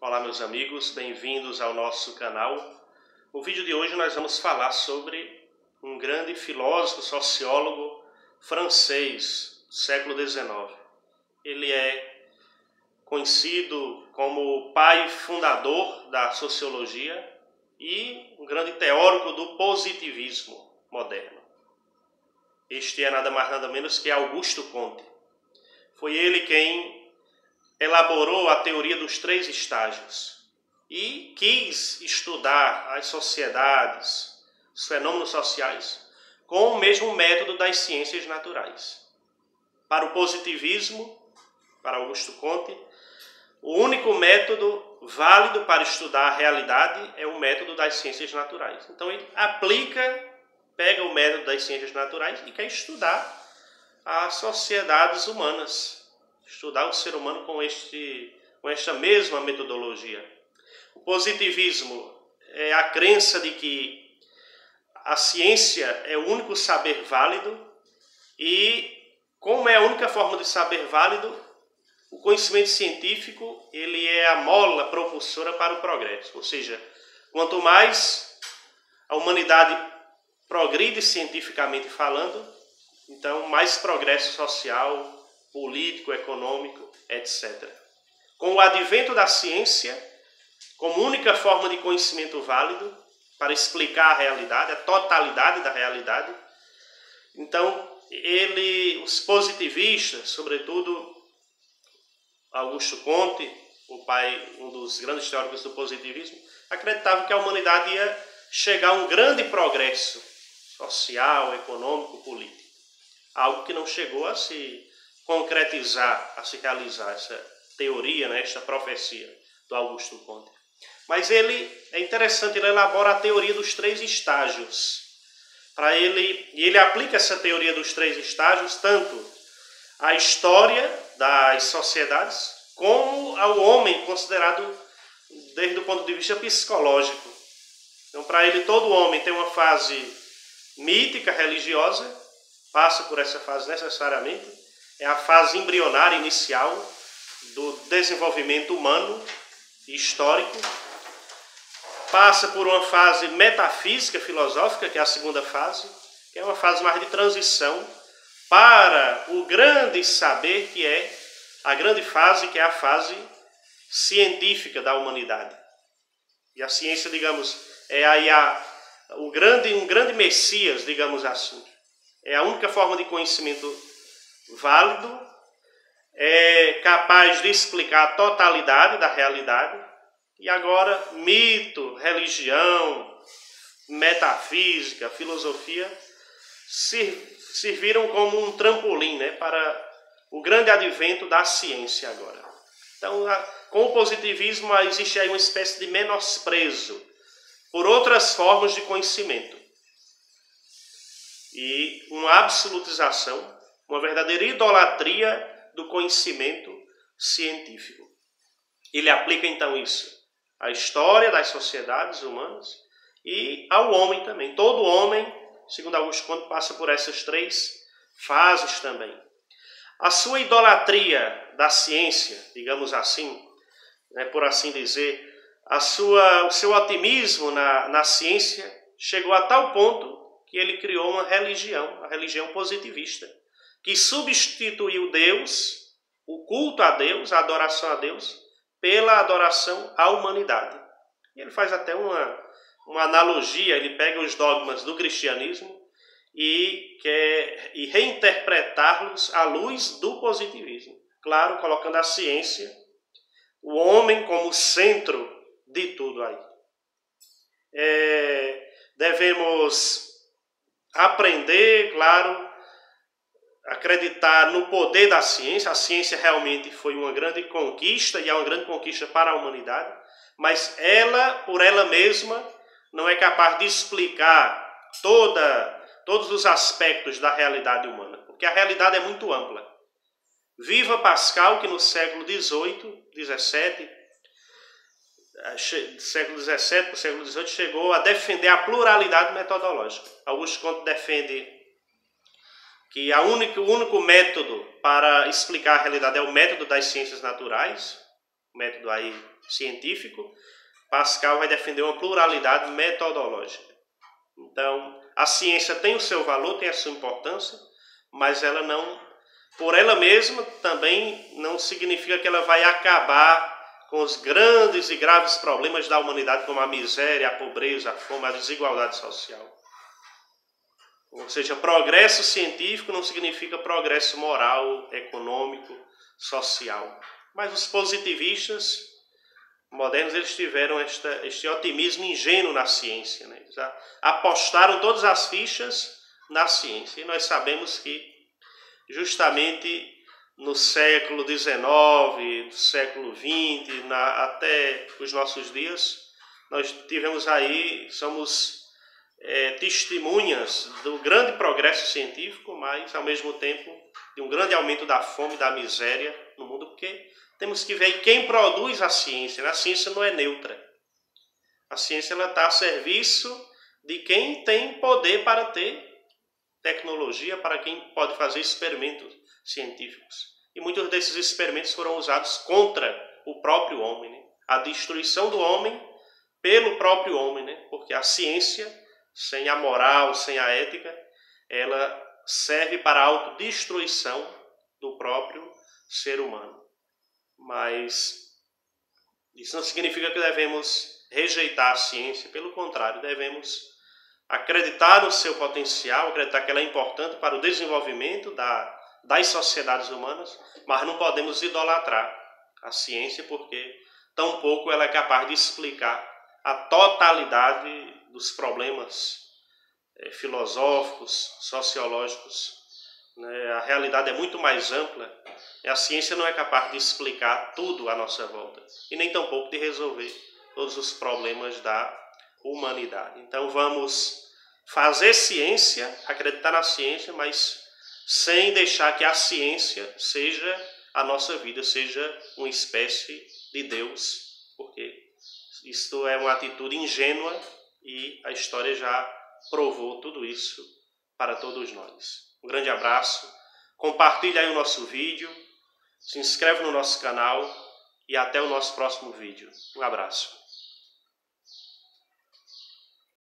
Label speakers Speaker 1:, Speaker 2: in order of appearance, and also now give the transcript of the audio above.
Speaker 1: Olá, meus amigos, bem-vindos ao nosso canal. No vídeo de hoje nós vamos falar sobre um grande filósofo, sociólogo francês do século XIX. Ele é conhecido como o pai fundador da sociologia e um grande teórico do positivismo moderno. Este é nada mais nada menos que Augusto Comte. Foi ele quem elaborou a teoria dos 3 estágios e quis estudar as sociedades, os fenômenos sociais, com o mesmo método das ciências naturais. Para o positivismo, para Augusto Comte, o único método válido para estudar a realidade é o método das ciências naturais. Então ele pega o método das ciências naturais e quer estudar as sociedades humanas, estudar o ser humano com esta mesma metodologia. O positivismo é a crença de que a ciência é o único saber válido e, como é a única forma de saber válido, o conhecimento científico ele é a mola propulsora para o progresso. Ou seja, quanto mais a humanidade progride cientificamente falando, então mais progresso social, político, econômico, etc. Com o advento da ciência, como única forma de conhecimento válido para explicar a realidade, a totalidade da realidade, então os positivistas, sobretudo Augusto Comte, um dos grandes teóricos do positivismo, acreditavam que a humanidade ia chegar a um grande progresso social, econômico, político. Algo que não chegou a se concretizar, a se realizar essa teoria, esta profecia do Augusto Comte. Mas é interessante, ele elabora a teoria dos 3 estágios. E ele aplica essa teoria dos 3 estágios tanto à história das sociedades como ao homem considerado desde o ponto de vista psicológico. Então, para ele, todo homem tem uma fase mítica, religiosa, passa por essa fase necessariamente. É a fase embrionária inicial do desenvolvimento humano e histórico. Passa por uma fase metafísica, filosófica, que é a segunda fase, que é uma fase mais de transição para o grande saber, que é a grande fase, que é a fase científica da humanidade. E a ciência, digamos, é aí um grande Messias, digamos assim. É a única forma de conhecimento válido, é capaz de explicar a totalidade da realidade. E agora, mito, religião, metafísica, filosofia serviram como um trampolim, para o grande advento da ciência agora. Então, com o positivismo existe aí uma espécie de menosprezo por outras formas de conhecimento e uma absolutização, uma verdadeira idolatria do conhecimento científico. Ele aplica então isso à história das sociedades humanas e ao homem também. Todo homem, segundo Augusto Comte, passa por essas 3 fases também. A sua idolatria da ciência, digamos assim, por assim dizer, o seu otimismo na ciência chegou a tal ponto que ele criou uma religião, a religião positivista, que substituiu Deus, o culto a Deus, a adoração a Deus, pela adoração à humanidade. E ele faz até uma analogia, ele pega os dogmas do cristianismo e quer reinterpretá-los à luz do positivismo. Claro, colocando a ciência, o homem como centro de tudo aí. Devemos aprender, claro, acreditar no poder da ciência. A ciência realmente foi uma grande conquista e é uma grande conquista para a humanidade, mas ela, por ela mesma, não é capaz de explicar todos os aspectos da realidade humana, porque a realidade é muito ampla. Viva Pascal, que no século XVIII, século XVII para o século XVIII, chegou a defender a pluralidade metodológica. Augusto Comte defende que o único método para explicar a realidade é o método das ciências naturais, método aí científico, Pascal vai defender uma pluralidade metodológica. Então, a ciência tem o seu valor, tem a sua importância, mas ela não, por ela mesma, também não significa que ela vai acabar com os grandes e graves problemas da humanidade, como a miséria, a pobreza, a fome, a desigualdade social. Ou seja, progresso científico não significa progresso moral, econômico, social. Mas os positivistas modernos, eles tiveram este otimismo ingênuo na ciência, né? Eles apostaram todas as fichas na ciência. E nós sabemos que justamente no século XIX, no século XX, até os nossos dias, nós tivemos aí, somos testemunhas do grande progresso científico, mas ao mesmo tempo de um grande aumento da fome e da miséria no mundo, porque temos que ver quem produz a ciência. A ciência não é neutra. A ciência está a serviço de quem tem poder para ter tecnologia, para quem pode fazer experimentos científicos. E muitos desses experimentos foram usados contra o próprio homem, né? A destruição do homem pelo próprio homem, né? Porque a ciência, sem a moral, sem a ética, ela serve para a autodestruição do próprio ser humano. Mas isso não significa que devemos rejeitar a ciência, pelo contrário, devemos acreditar no seu potencial, acreditar que ela é importante para o desenvolvimento das sociedades humanas, mas não podemos idolatrar a ciência, porque tampouco ela é capaz de explicar a totalidade dos problemas filosóficos, sociológicos. A realidade é muito mais ampla e a ciência não é capaz de explicar tudo à nossa volta e nem tampouco de resolver todos os problemas da humanidade. Então vamos fazer ciência, acreditar na ciência, mas sem deixar que a ciência seja a nossa vida, seja uma espécie de Deus, porque isto é uma atitude ingênua e a história já provou tudo isso para todos nós. Um grande abraço, compartilhe aí o nosso vídeo, se inscreve no nosso canal e até o nosso próximo vídeo. Um abraço.